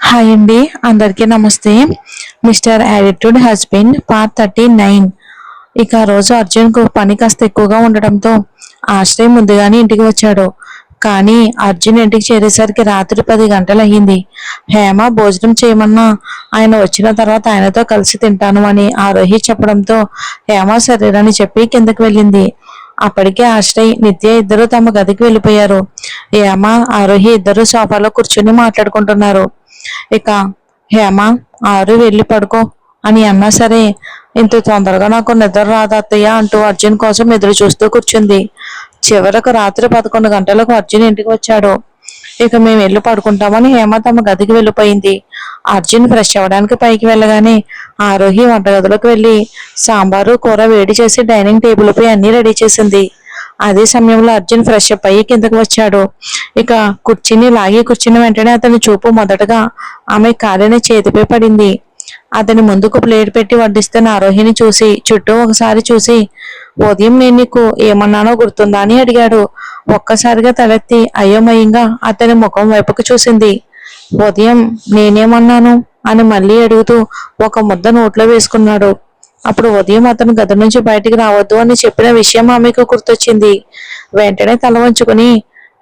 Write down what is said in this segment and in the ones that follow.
Hi అండి, అందరికీ నమస్తే. Mister attitude husband part 39. ఇక ఆ రోజు అర్జున్కు పని కాస్త ఎక్కువగా ఉండటంతో ఆశ్రయ్ ముందుగానే ఇంటికి వచ్చాడు. కానీ అర్జున్ ఇంటికి చేరేసరికి రాత్రి 10 గంటలు అయ్యింది. హేమ భోజనం చేయమన్నా ఆయన వచ్చిన తర్వాత ఆయనతో కలిసి తింటాను అని ఆరోహి చెప్పడంతో హేమ శరీరాన్ని చెప్పి కిందకి వెళ్ళింది. అప్పటికే ఆశ్రయ్ నిత్య ఇద్దరు తమ గదికి వెళ్ళిపోయారు. హేమ ఆరోహి ఇద్దరు సోఫాలో కూర్చుని మాట్లాడుకుంటున్నారు. ఇక హేమ, ఆరు వెళ్ళి పడుకో అని అన్నా సరే, ఇంత తొందరగా నాకు నిద్ర రాదు అత్తయ్య అంటూ అర్జున్ కోసం ఎదురు చూస్తూ కూర్చుంది. చివరకు రాత్రి 11 గంటలకు అర్జున్ ఇంటికి వచ్చాడు. ఇక మేము వెళ్ళి పడుకుంటామని హేమ తమ గదికి వెళ్ళిపోయింది. అర్జున్ ఫ్రెష్ అవ్వడానికి పైకి వెళ్ళగానే ఆరోహి వంటగదిలోకి వెళ్ళి సాంబారు కూర వేడి చేసి డైనింగ్ టేబుల్ పై అన్ని రెడీ చేసింది. అదే సమయంలో అర్జున్ ఫ్రెష్ అప్ అయ్యి కిందకి వచ్చాడు. ఇక కుర్చీని లాగి కూర్చున్న వెంటనే అతని చూపు మొదటగా ఆమె కాలిన చేతిపై పడింది. అతని ముందుకు ప్లేట్ పెట్టి వడ్డిస్తున్న ఆరోహిని చూసి చుట్టూ ఒకసారి చూసి, ఉదయం నేను నీకు ఏమన్నానో గుర్తుందా అని అడిగాడు. ఒక్కసారిగా తలెత్తి అయోమయంగా అతని ముఖం వైపుకు చూసింది. ఉదయం నేనేమన్నాను అని మళ్ళీ అడుగుతూ ఒక ముద్ద నోట్లో వేసుకున్నాడు. అప్పుడు ఉదయం అతను గది నుంచి బయటికి రావద్దు అని చెప్పిన విషయం ఆమెకు గుర్తొచ్చింది. వెంటనే తల వంచుకుని,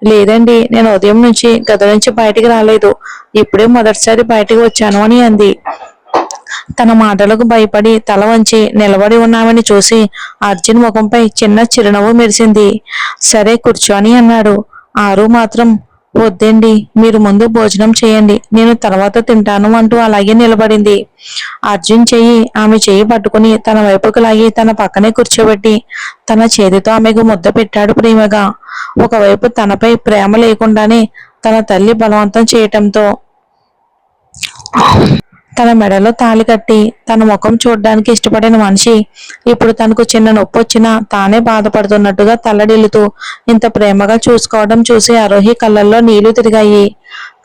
లేదండి, నేను ఉదయం నుంచి గది నుంచి బయటికి రాలేదు, ఇప్పుడే మొదటిసారి బయటికి వచ్చాను అని అంది. తన మాటలకు భయపడి తల వంచి నిలబడి ఉన్నామని చూసి అర్జున్ ముఖంపై చిన్న చిరునవ్వు మెరిసింది. సరే కూర్చో అని అన్నాడు. ఆరు మాత్రం, వద్దండి, మీరు ముందు భోజనం చేయండి, నేను తర్వాత తింటాను అంటూ అలాగే నిలబడింది. అర్జున్ చెయ్యి ఆమె చెయ్యి పట్టుకుని తన వైపుకు లాగి తన పక్కనే కూర్చోబెట్టి తన చేతితో ఆమెకు ముద్ద పెట్టాడు ప్రేమగా. ఒకవైపు తనపై ప్రేమ లేకుండానే తన తల్లి బలవంతం చేయటంతో తన మెడలో తాళి కట్టి తన ముఖం చూడడానికి ఇష్టపడిన మనిషి ఇప్పుడు తనకు చిన్న నొప్పి వచ్చినా తానే బాధపడుతున్నట్టుగా తల్లడిల్లుతూ ఇంత ప్రేమగా చూసుకోవడం చూసి ఆరోహి కళ్ళల్లో నీళ్లు తిరిగాయి.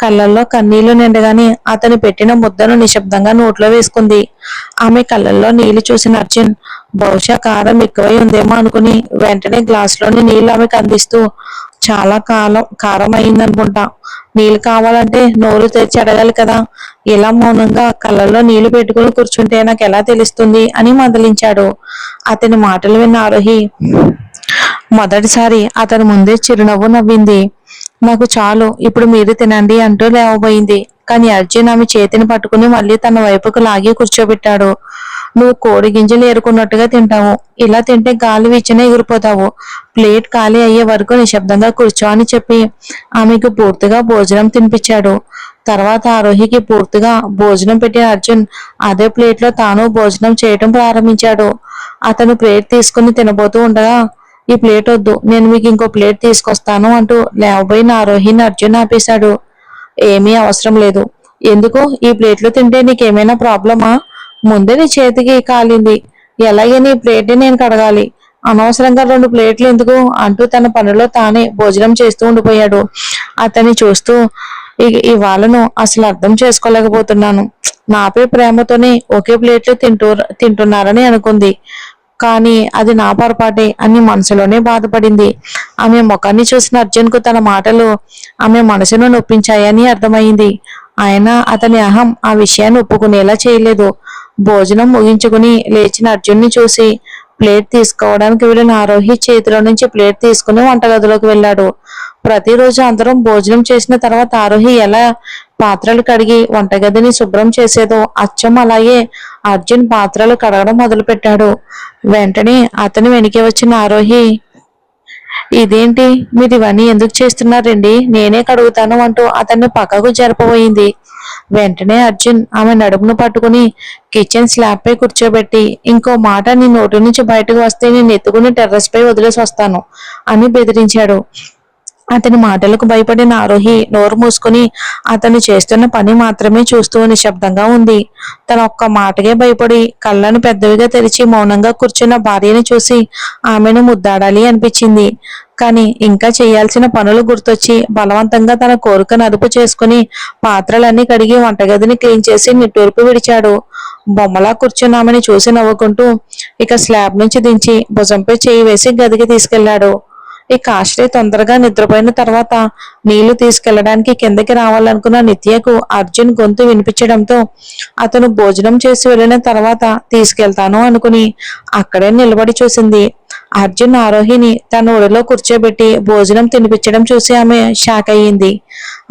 కళ్ళల్లో కన్నీళ్లు నిండగానే అతను పెట్టిన ముద్దను నిశ్శబ్దంగా నోట్లో వేసుకుంది. ఆమె కళ్ళల్లో నీళ్లు చూసిన అర్జున్ బహుశా కారం ఎక్కువై ఉందేమో అనుకుని వెంటనే గ్లాసులోని నీళ్లు ఆమెకు అందిస్తూ, చాలా కారం అయిందనుకుంటా, నీళ్ళు కావాలంటే నోరు తెరిచి అడగాలి కదా, ఇలా మౌనంగా కళ్ళల్లో నీళ్లు పెట్టుకుని కూర్చుంటే నాకు ఎలా తెలుస్తుంది అని మందలించాడు. అతని మాటలు విన్న ఆరోహి మొదటిసారి అతని ముందే చిరునవ్వు నవ్వింది. నాకు చాలు, ఇప్పుడు మీరు తినండి అంటూ లేవబోయింది. కానీ అర్జున్ ఆమె చేతిని పట్టుకుని మళ్ళీ తన వైపుకు లాగి కూర్చోబెట్టాడు. నువ్వు కోడి గింజలు ఏరుకున్నట్టుగా తింటావు, ఇలా తింటే గాలి వీచిన ఎగిరిపోతావు, ప్లేట్ ఖాళీ అయ్యే వరకు నిశ్శబ్దంగా కూర్చో అని చెప్పి ఆమెకు పూర్తిగా భోజనం తినిపించాడు. తర్వాత ఆరోహికి పూర్తిగా భోజనం పెట్టిన అర్జున్ అదే ప్లేట్లో తాను భోజనం చేయటం ప్రారంభించాడు. అతను ప్లేట్ తీసుకుని తినబోతూ ఉండగా, ఈ ప్లేట్ వద్దు, నేను మీకు ఇంకో ప్లేట్ తీసుకొస్తాను అంటూ లేవబోయిన ఆరోహిని అర్జున్ ఆపేశాడు. ఏమీ అవసరం లేదు. ఎందుకు? ఈ ప్లేట్లో తింటే నీకేమైనా ప్రాబ్లమా? ముందే నీ చేతికి కాలింది, ఎలాగే నీ ప్లేట్ని నేను కడగాలి, అనవసరంగా 2 ప్లేట్లు ఎందుకు అంటూ తన పనిలో తానే భోజనం చేస్తూ ఉండిపోయాడు. అతన్ని చూస్తూ ఇవాళను అసలు అర్థం చేసుకోలేకపోతున్నాను, నాపై ప్రేమతోనే ఒకే ప్లేట్లు తింటున్నారని అనుకుంది, కానీ అది నా పొరపాటే అని మనసులోనే బాధపడింది. ఆమె ముఖాన్ని చూసిన అర్జున్కు తన మాటలు ఆమె మనసును నొప్పించాయని అర్థమైంది. అయినా అతని అహం ఆ విషయాన్ని ఒప్పుకునేలా చేయలేదు. భోజనం ముగించుకుని లేచిన అర్జున్ని చూసి ప్లేట్ తీసుకోవడానికి వెళ్ళిన ఆరోహి చేతిలో నుంచి ప్లేట్ తీసుకుని వంటగదిలోకి వెళ్ళాడు. ప్రతిరోజు అందరం భోజనం చేసిన తర్వాత ఆరోహి ఎలా పాత్రలు కడిగి వంటగదిని శుభ్రం చేసేదో అచ్చం అలాగే అర్జున్ పాత్రలు కడగడం మొదలుపెట్టాడు. వెంటనే అతని వెనక్కి వచ్చిన ఆరోహి, ఇదేంటి, మీరు ఇవన్నీ ఎందుకు చేస్తున్నారండి, నేనే కడుగుతాను అంటూ అతన్ని పక్కకు జరపబోయింది. వెంటనే అర్జున్ ఆమె నడుమును పట్టుకుని కిచెన్ స్లాబ్ పై కూర్చోబెట్టి, ఇంకో మాట నీ నోటి నుంచి బయటకు వస్తే నేను ఎత్తుకుని టెర్రస్ పై వదిలేసి వస్తాను అని బెదిరించాడు. అతని మాటలకు భయపడిన ఆరోహి నోరు మూసుకుని అతను చేస్తున్న పని మాత్రమే చూస్తూ నిశ్శబ్దంగా ఉంది. తన ఒక్క మాటకే భయపడి కళ్ళను పెద్దవిగా తెరిచి మౌనంగా కూర్చున్న భార్యని చూసి ఆమెను ముద్దాడాలి అనిపించింది. కానీ ఇంకా చేయాల్సిన పనులు గుర్తొచ్చి బలవంతంగా తన కోరికను అదుపు చేసుకుని పాత్రలన్నీ కడిగి వంటగదిని క్లీన్ చేసి నిట్టూర్పు విడిచాడు. బొమ్మలా కూర్చున్న ఆమెను చూసి నవ్వుకుంటూ ఇక స్లాబ్ నుంచి దించి భుజంపై చేయి వేసి గదికి తీసుకెళ్లాడు. ఇక ఆశ్రయ్ తొందరగా నిద్రపోయిన తర్వాత నీళ్లు తీసుకెళ్లడానికి కిందకి రావాలనుకున్న నిత్యకు అర్జున్ గొంతు వినిపించడంతో అతను భోజనం చేసి వెళ్ళిన తర్వాత తీసుకెళ్తాను అనుకుని అక్కడే నిలబడి చూసింది. అర్జున్ ఆరోహిని తన ఒడిలో కూర్చోబెట్టి భోజనం తినిపించడం చూసి ఆమె షాక్ అయ్యింది.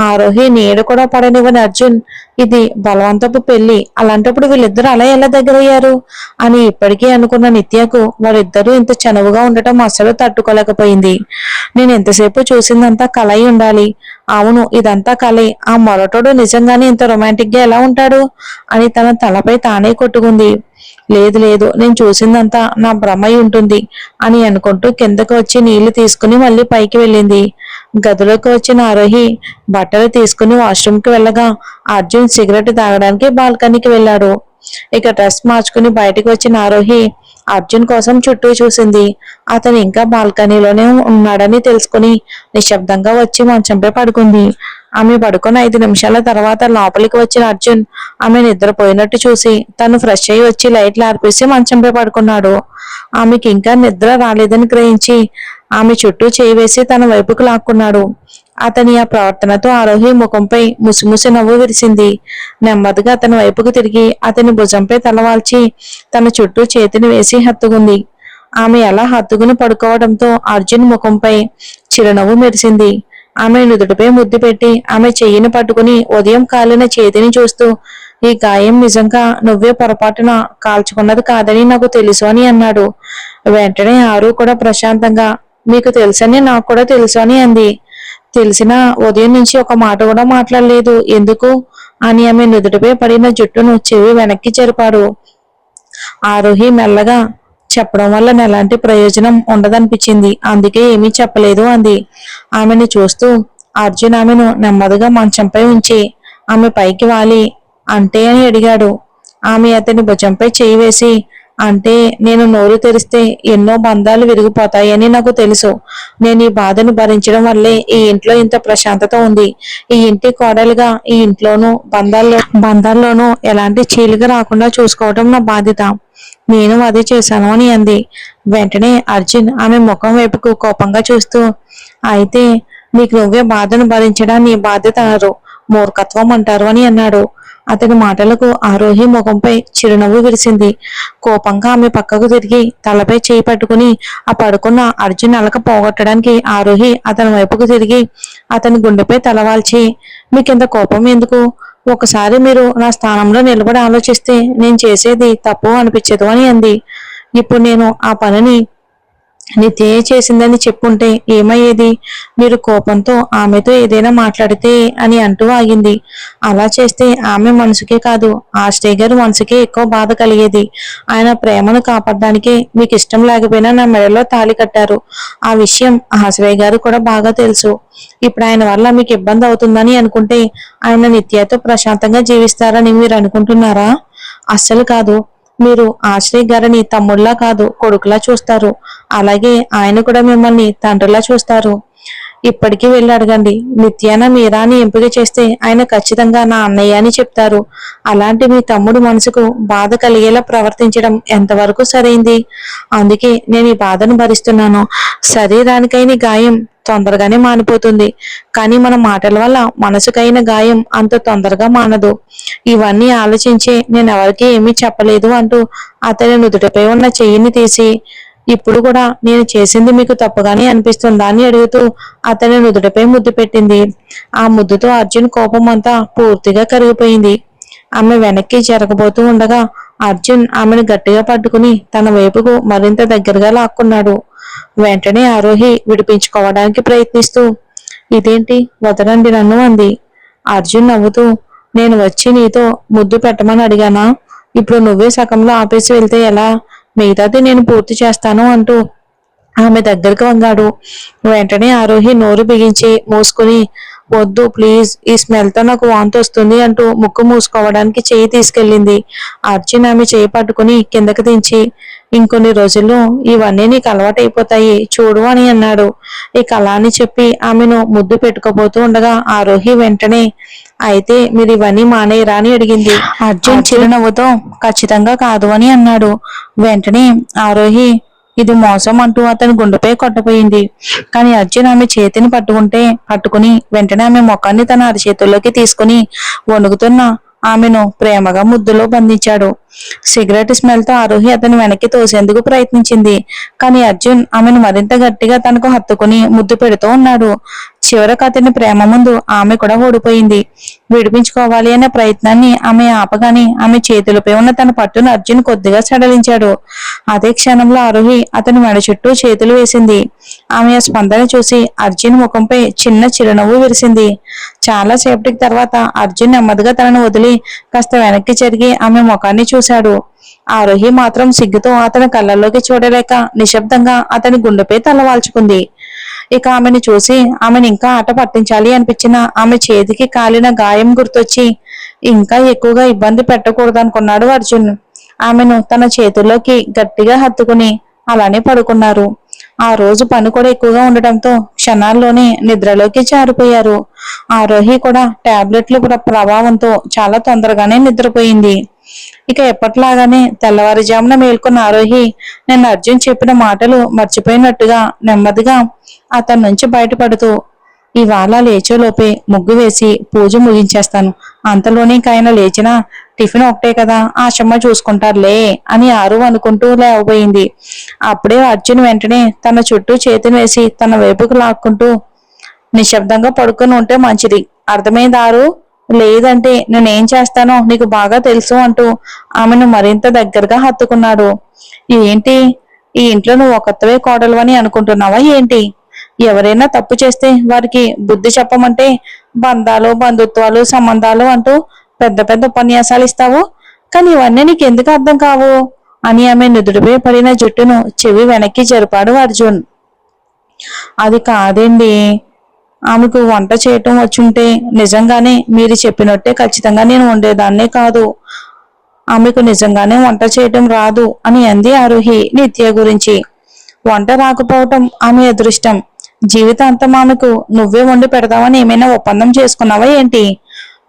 ఆరోహి నీడ కూడా పడనివ్వని అర్జున్, ఇది బలవంతపు పెళ్లి, అలాంటప్పుడు వీళ్ళిద్దరూ అలా ఎలా దగ్గరయ్యారు అని ఇప్పటికీ అనుకున్న నిత్యకు వారిద్దరూ ఇంత చనువుగా ఉండటం అసలు తట్టుకోలేకపోయింది. నేను ఎంతసేపు చూసిందంతా కల అయి ఉండాలి. అవును, ఇదంతా కలే. ఆ మొరటోడు నిజంగానే ఇంత రొమాంటిక్ గా ఎలా ఉంటాడు అని తన తలపై తానే కొట్టుకుంది. లేదు లేదు, నేను చూసిందంతా నా భ్రమ అయి ఉంటుంది అని అనుకుంటూ కిందకు వచ్చి నీళ్లు తీసుకుని మళ్ళీ పైకి వెళ్ళింది. గదిలోకి వచ్చిన ఆరోహి బట్టలు తీసుకుని వాష్రూమ్ కి వెళ్ళగా అర్జున్ సిగరెట్ తాగడానికి బాల్కనీకి వెళ్ళాడు. ఇక డ్రెస్ మార్చుకుని బయటకు వచ్చిన ఆరోహి అర్జున్ కోసం చుట్టూ చూసింది. అతను ఇంకా బాల్కనీలోనే ఉన్నాడని తెలుసుకుని నిశ్శబ్దంగా వచ్చి మంచంపై పడుకుంది. ఆమె పడుకున్న 5 నిమిషాల తర్వాత లోపలికి వచ్చిన అర్జున్ ఆమె నిద్రపోయినట్టు చూసి తను ఫ్రెష్ అయ్యి వచ్చి లైట్లు ఆర్పేసి మంచంపై పడుకున్నాడు. ఆమెకి ఇంకా నిద్ర రాలేదని గ్రహించి ఆమె చుట్టూ చేయి వేసి తన వైపుకు లాక్కున్నాడు. అతని ఆ ప్రవర్తనతో ఆరోహి ముఖంపై ముసిముసి నవ్వు విరిసింది. నెమ్మదిగా అతని వైపుకు తిరిగి అతని భుజంపై తలవాల్చి తన చుట్టూ చేతిని వేసి హత్తుకుంది. ఆమె అలా హత్తుకుని పడుకోవడంతో అర్జున్ ముఖంపై చిరునవ్వు మెరిసింది. ఆమె నుదుటిపై ముద్దు పెట్టి ఆమె చెయ్యిని పట్టుకుని ఉదయం కాలిన చేతిని చూస్తూ, ఈ గాయం నిజంగా నువ్వే పొరపాటున కాల్చుకున్నది కాదని నాకు తెలుసు అని అన్నాడు. వెంటనే ఆరు కూడా ప్రశాంతంగా, మీకు తెలుసని నాకు కూడా తెలుసు అని అంది. తెలిసిన ఉదయం నుంచి ఒక మాట కూడా మాట్లాడలేదు ఎందుకు అని ఆమె నుదుటిపై పడిన జుట్టును చెవి వెనక్కి జరిపాడు. ఆరోహి మెల్లగా, చెప్పడం వల్ల ఎలాంటి ప్రయోజనం ఉండదనిపించింది, అందుకే ఏమీ చెప్పలేదు అంది. ఆమెను చూస్తూ అర్జున్ ఆమెను నెమ్మదిగా మంచంపై ఉంచి ఆమె పైకి వాలి, అంటే అని అడిగాడు. ఆమె అతని భుజంపై చేయి వేసి, అంటే నేను నోరు తెరిస్తే ఎన్నో బంధాలు విరిగిపోతాయని నాకు తెలుసు. నేను ఈ బాధను భరించడం వల్లే ఈ ఇంట్లో ఇంత ప్రశాంతత ఉంది. ఈ ఇంటి కోడలుగా ఈ ఇంట్లోనూ బంధాల్లోనూ ఎలాంటి చీలిక రాకుండా చూసుకోవడం నా బాధ్యత. నేను అదే చేశాను అని అంది. వెంటనే అర్జున్ ఆమె ముఖం వైపుకు కోపంగా చూస్తూ, అయితే నీకు నువ్వే బాధను భరించడం నీ బాధ్యత అనరు, మూర్ఖత్వం అంటారు అని అన్నాడు. అతని మాటలకు ఆరోహి ముఖంపై చిరునవ్వు విరిసింది. కోపంగా ఆమె పక్కకు తిరిగి తలపై చేయి పట్టుకుని ఆ పడుకున్న అర్జున్ అలక పోగొట్టడానికి ఆరోహి అతని వైపుకు తిరిగి అతని గుండెపై తలవాల్చి, మీకింత కోపం ఎందుకు? ఒకసారి మీరు నా స్థానంలో నిలబడి ఆలోచిస్తే నేను చేసేది తప్పు అనిపించదు అని అంది. ఇప్పుడు నేను ఆ పనిని నిత్యే చేసిందని చెప్పుంటే ఏమయ్యేది? మీరు కోపంతో ఆమెతో ఏదైనా మాట్లాడితే అని అంటూ ఆగింది. అలా చేస్తే ఆమె మనసుకే కాదు, ఆశ్రయ్ గారి మనసుకే ఎక్కువ బాధ కలిగేది. ఆయన ప్రేమను కాపాడడానికే మీకు ఇష్టం లేకపోయినా నా మెడలో తాళి కట్టారు. ఆ విషయం ఆశ్రయ్ గారు కూడా బాగా తెలుసు. ఇప్పుడు ఆయన వల్ల మీకు ఇబ్బంది అవుతుందని అనుకుంటే ఆయన నిత్యతో ప్రశాంతంగా జీవిస్తారని మీరు అనుకుంటున్నారా? అస్సలు కాదు. మీరు ఆశ్రయ్ గారిని తమ్ముళ్లా కాదు కొడుకులా చూస్తారు. అలాగే ఆయన కూడా మిమ్మల్ని తండ్రిలా చూస్తారు. ఇప్పటికీ వెళ్ళి అడగండి, నిత్యాన మీరా అని ఎంపిక చేస్తే ఆయన ఖచ్చితంగా నా అన్నయ్య అని చెప్తారు. అలాంటి మీ తమ్ముడు మనసుకు బాధ కలిగేలా ప్రవర్తించడం ఎంతవరకు సరైంది? అందుకే నేను ఈ బాధను భరిస్తున్నాను. శరీరానికైన గాయం తొందరగానే మానిపోతుంది, కానీ మన మాటల వల్ల మనసుకైన గాయం అంత తొందరగా మానదు. ఇవన్నీ ఆలోచించే నేను ఎవరికీ ఏమీ చెప్పలేదు అంటూ అతని నుదుటిపై ఉన్న చెయ్యిని తీసి, ఇప్పుడు కూడా నేను చేసింది మీకు తప్పుగానే అనిపిస్తుందా అని అడుగుతూ అతని నుదుటిపై ముద్దు పెట్టింది. ఆ ముద్దుతో అర్జున్ కోపం అంతా పూర్తిగా కరిగిపోయింది. ఆమె వెనక్కి జరగబోతూ ఉండగా అర్జున్ ఆమెను గట్టిగా పట్టుకుని తన వైపుకు మరింత దగ్గరగా లాక్కున్నాడు. వెంటనే ఆరోహి విడిపించుకోవడానికి ప్రయత్నిస్తూ, ఇదేంటి, వదలండి నన్ను అంది. అర్జున్ నవ్వుతూ, నేను వచ్చి నీతో ముద్దు పెట్టమని అడిగానా? ఇప్పుడు నువ్వే సగంలో ఆపేసి వెళ్తే ఎలా? మిగతాది నేను పూర్తి చేస్తాను అంటూ ఆమె దగ్గరికి వంగాడు. వెంటనే ఆరోహి నోరు బిగించి మూసుకుని, వద్దు ప్లీజ్, ఈ స్మెల్ తో నాకు వాంతి వస్తుంది అంటూ ముక్కు మూసుకోవడానికి చేయి తీసుకెళ్ళింది. అర్జున్ ఆమె చేయి పట్టుకుని కిందకి దించి, ఇంకొన్ని రోజుల్లో ఇవన్నీ నీకు అలవాటైపోతాయి చూడు అని అన్నాడు. ఇక అలా అని చెప్పి ఆమెను ముద్దు పెట్టుకోబోతూ ఉండగా ఆరోహి వెంటనే, అయితే మీరు ఇవన్నీ మానేయరా అని అడిగింది. అర్జున్ చిరునవ్వుతో ఖచ్చితంగా కాదు అని అన్నాడు. వెంటనే ఆరోహి, ఇది మోసం అంటూ అతని గుండెపై కొట్టపోయింది. కానీ అర్జున్ ఆమె చేతిని పట్టుకుని వెంటనే ఆమె ముఖాన్ని తన అరచేతుల్లోకి తీసుకుని వణుకుతున్న ఆమెను ప్రేమగా ముద్దులో బంధించాడు. సిగరెట్ స్మెల్ తో ఆరోహి అతని వెనక్కి తోసేందుకు ప్రయత్నించింది. కానీ అర్జున్ ఆమెను మరింత గట్టిగా తనకు హత్తుకుని ముద్దు పెడుతూ ఉన్నాడు. చివరకు అతని ప్రేమ ముందు ఆమె కూడా ఓడిపోయింది. విడిపించుకోవాలి అనే ప్రయత్నాన్ని ఆమె ఆపగానే ఆమె చేతులపై ఉన్న తన పట్టును అర్జున్ కొద్దిగా సడలించాడు. అదే క్షణంలో ఆరోహి అతని మెడ చుట్టూ చేతులు వేసింది. ఆమె ఆ స్పందన చూసి అర్జున్ ముఖంపై చిన్న చిరునవ్వు విరిసింది. చాలా సేపటికి తర్వాత అర్జున్ నెమ్మదిగా తనను వదిలి కాస్త వెనక్కి జరిగి ఆమె ముఖాన్ని చూశాడు. ఆరోహి మాత్రం సిగ్గుతో అతని కళ్ళల్లోకి చూడలేక నిశ్శబ్దంగా అతని గుండెపై తలవాల్చుకుంది. ఇక ఆమెను చూసి ఆమెను ఇంకా ఆట పట్టించాలి అనిపించిన ఆమె చేతికి కాలిన గాయం గుర్తొచ్చి ఇంకా ఎక్కువగా ఇబ్బంది పెట్టకూడదనుకున్నాడు అర్జున్. ఆమెను తన చేతుల్లోకి గట్టిగా హత్తుకుని అలానే పడుకున్నారు. ఆ రోజు పని కూడా ఎక్కువగా ఉండటంతో క్షణాల్లోనే నిద్రలోకి జారిపోయారు. ఆరోహి కూడా టాబ్లెట్ల ప్రభావంతో చాలా తొందరగానే నిద్రపోయింది. ఇక ఎప్పట్లాగానే తెల్లవారుజామున మేల్కొన్న ఆరోహి నిన్న అర్జున్ చెప్పిన మాటలు మర్చిపోయినట్టుగా నెమ్మదిగా అతని నుంచి బయటపడుతూ, ఇవాళ లేచేలోపే ముగ్గు వేసి పూజ ముగించేస్తాను, అంతలోనే ఇంకాయన లేచినా టిఫిన్ ఒకటే కదా ఆశమ్మ చూసుకుంటారులే అని ఆరు అనుకుంటూ లేవబోయింది. అప్పుడే అర్జున్ వెంటనే తన చుట్టూ చేతిని వేసి తన వైపుకు లాక్కుంటూ, నిశ్శబ్దంగా పడుకొని ఉంటే మంచిది, అర్థమైందారు? లేదంటే నేనేం చేస్తానో నీకు బాగా తెలుసు అంటూ ఆమెను మరింత దగ్గరగా హత్తుకున్నాడు. ఏంటి, ఈ ఇంట్లో నువ్వు ఒక్కతవే కోడలు అని అనుకుంటున్నావా ఏంటి? ఎవరైనా తప్పు చేస్తే వారికి బుద్ధి చెప్పమంటే బంధాలు బంధుత్వాలు సంబంధాలు అంటూ పెద్ద పెద్ద ఉపన్యాసాలు ఇస్తావు, కానీ ఇవన్నీ నీకెందుకు అర్థం కావు అని ఆమె నుదుటిపై పడిన జుట్టును చెవి వెనక్కి జరిపాడు అర్జున్. అది కాదండి, ఆమెకు వంట చేయటం వచ్చుంటే నిజంగానే మీరు చెప్పినట్టే ఖచ్చితంగా నేను ఉండేదాన్నే కాదు. ఆమెకు నిజంగానే వంట చేయటం రాదు అని అంది ఆరోహి నిత్య గురించి. వంట రాకపోవటం ఆమె అదృష్టం. జీవితాంతం ఆమెకు నువ్వే వండి పెడతావని ఏమైనా ఒప్పందం చేసుకున్నావా ఏంటి?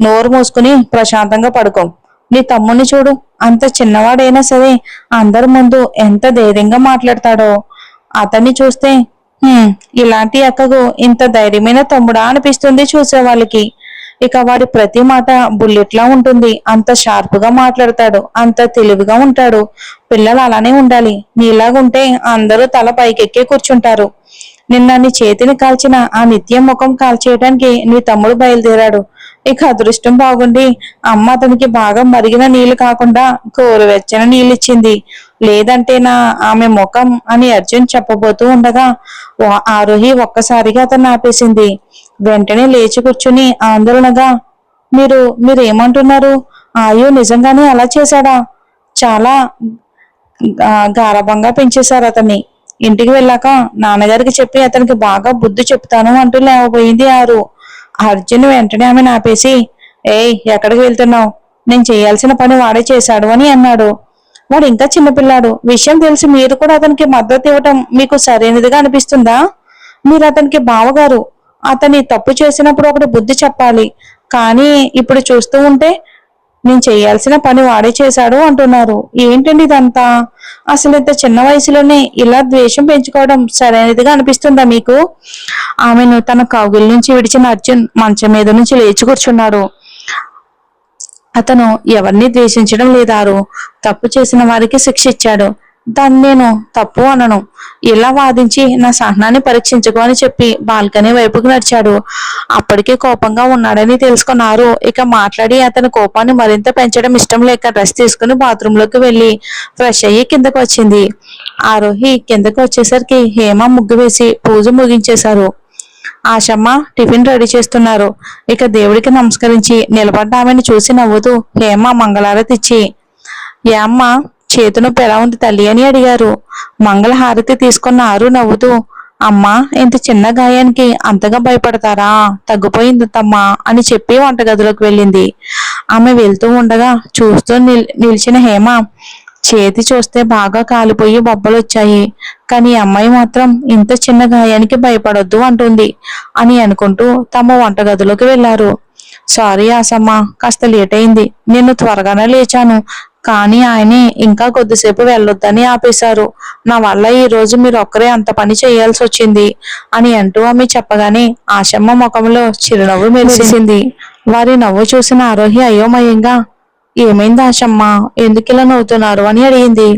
నోరు మూసుకుని ప్రశాంతంగా పడుకో. నీ తమ్ముని చూడు, అంత చిన్నవాడైనా సరే అందరి ముందు ఎంత ధైర్యంగా మాట్లాడతాడో. అతన్ని చూస్తే ఇలాంటి అక్కకు ఇంత ధైర్యమైన తమ్ముడా అనిపిస్తుంది చూసే వాళ్ళకి. ఇక వాడి ప్రతి మాట బుల్లెట్లా ఉంటుంది. అంత షార్ప్ గా మాట్లాడతాడు, అంత తెలివిగా ఉంటాడు. పిల్లలు అలానే ఉండాలి. నీలాగుంటే అందరూ తల పైకెక్కే కూర్చుంటారు. నిన్న నీ చేతిని కాల్చిన ఆ నిత్యం ముఖం కాల్చేయడానికి నీ తమ్ముడు బయలుదేరాడు. ఇక అదృష్టం బాగుండి అమ్మ అతనికి బాగా మరిగిన నీళ్లు కాకుండా గోరువెచ్చని నీళ్ళిచ్చింది. లేదంటేనా ఆమె ముఖం అని అర్జున్ చెప్పబోతూ ఉండగా ఆరోహి ఒక్కసారిగా అతన్ని ఆపేసింది. వెంటనే లేచి కూర్చుని ఆందోళనగా, మీరేమంటున్నారు? ఆయు నిజంగానే అలా చేశాడా? చాలా గారభంగా పెంచేశారు అతన్ని. ఇంటికి వెళ్ళాక నాన్నగారికి చెప్పి అతనికి బాగా బుద్ధి చెప్తాను అంటూ లేవబోయింది ఆరు. అర్జున్ వెంటనే ఆమె ఆపేసి, ఏయ్ ఎక్కడికి వెళ్తున్నావు? నేను చేయాల్సిన పని వాడే చేశాడు అని అన్నాడు. వాడు ఇంకా చిన్నపిల్లాడు. విషయం తెలిసి మీరు కూడా అతనికి మద్దతు ఇవ్వటం మీకు సరైనదిగా అనిపిస్తుందా? మీరు అతనికి బావగారు. అతని తప్పు చేసినప్పుడు ఒకటి బుద్ధి చెప్పాలి. కానీ ఇప్పుడు చూస్తూ ఉంటే నేను చేయాల్సిన పని వాడే చేశాడు అంటున్నారు. ఏంటండి ఇదంతా? అసలు ఇంత చిన్న వయసులోనే ఇలా ద్వేషం పెంచుకోవడం సరైనదిగా అనిపిస్తుందా మీకు? ఆమెను తన కౌగిలి నుంచి విడిచిన అర్జున్ మంచం మీద నుంచి లేచి కూర్చున్నాడు. అతను ఎవరిని ద్వేషించడం లేదారు. తప్పు చేసిన వారికి శిక్ష ఇచ్చాడు. దాన్ని నేను తప్పు అనను. ఇలా వాదించి నా సహనాన్ని పరీక్షించుకో అని చెప్పి బాల్కనీ వైపుకు నడిచాడు. అప్పటికే కోపంగా ఉన్నాడని తెలుసుకున్నారు. ఇక మాట్లాడి అతని కోపాన్ని మరింత పెంచడం ఇష్టం లేక డ్రెస్ తీసుకుని బాత్రూంలోకి వెళ్లి ఫ్రెష్ అయ్యి కిందకు వచ్చింది. ఆరోహి కిందకు వచ్చేసరికి హేమ ముగ్గు వేసి పూజ ముగించేశారు. ఆశమ్మ టిఫిన్ రెడీ చేస్తున్నారు. ఇక దేవుడికి నమస్కరించి నిలబడ్డ ఆమెను చూసి నవ్వుతూ హేమ మంగళారతి ఇచ్చి, ఏ అమ్మ చేతు నొప్పి ఎలా ఉంది తల్లి అని అడిగారు. మంగళహారతి తీసుకున్న ఆరు నవ్వుతూ, అమ్మా ఇంత చిన్న గాయానికి అంతగా భయపడతారా? తగ్గిపోయిందమ్మా అని చెప్పి వంటగదిలోకి వెళ్ళింది. ఆమె వెళ్తూ ఉండగా చూస్తూ నిలిచిన హేమ, చేతి చూస్తే బాగా కాలిపోయి బొబ్బలు వచ్చాయి, కానీ అమ్మాయి మాత్రం ఇంత చిన్న గాయానికి భయపడొద్దు అంటుంది అని అనుకుంటూ తమ వంటగదిలోకి వెళ్లారు. సారీ ఆసమ్మ, కాస్త లేట్ అయింది. నేను త్వరగానే లేచాను, కానీ ఆయనే ఇంకా కొద్దిసేపు వెళ్ళొద్దని ఆపేశారు. నా వల్ల ఈ రోజు మీరు ఒక్కరే అంత పని చేయాల్సి వచ్చింది అని అంటూ ఆమె చెప్పగానే ఆశమ్మ ముఖంలో చిరునవ్వు మెరిసింది. వారి నవ్వు చూసిన ఆరోహి అయోమయంగా, ఏమైంది ఆశమ్మ, ఎందుకు ఇలా నవ్వుతున్నారు అని అడిగింది.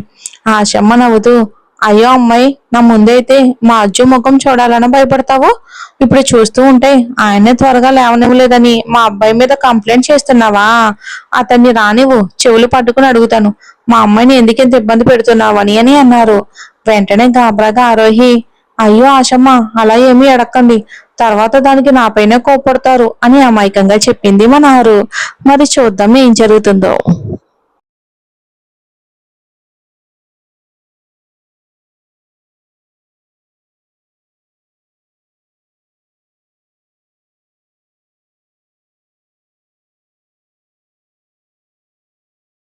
ఆశమ్మ నవ్వుతూ, అయ్యో అమ్మాయి, నా ముందైతే మా అజ్జు ముఖం చూడాలని భయపడతావు, ఇప్పుడు చూస్తూ ఉంటే ఆయనే త్వరగా లేవనివ్వలేదని మా అబ్బాయి మీద కంప్లైంట్ చేస్తున్నావా? అతన్ని రానివ్వు, చెవులు పట్టుకుని అడుగుతాను, మా అమ్మాయిని ఎందుకింత ఇబ్బంది పెడుతున్నావని అని అన్నారు. వెంటనే గాబరాగా ఆరోహి, అయ్యో ఆశమ్మ, అలా ఏమీ అడక్కండి, తర్వాత దానికి నాపైనే కోప్పడతారు అని అమాయకంగా చెప్పింది మన ఆరు. మరి చూద్దాం ఏం జరుగుతుందో.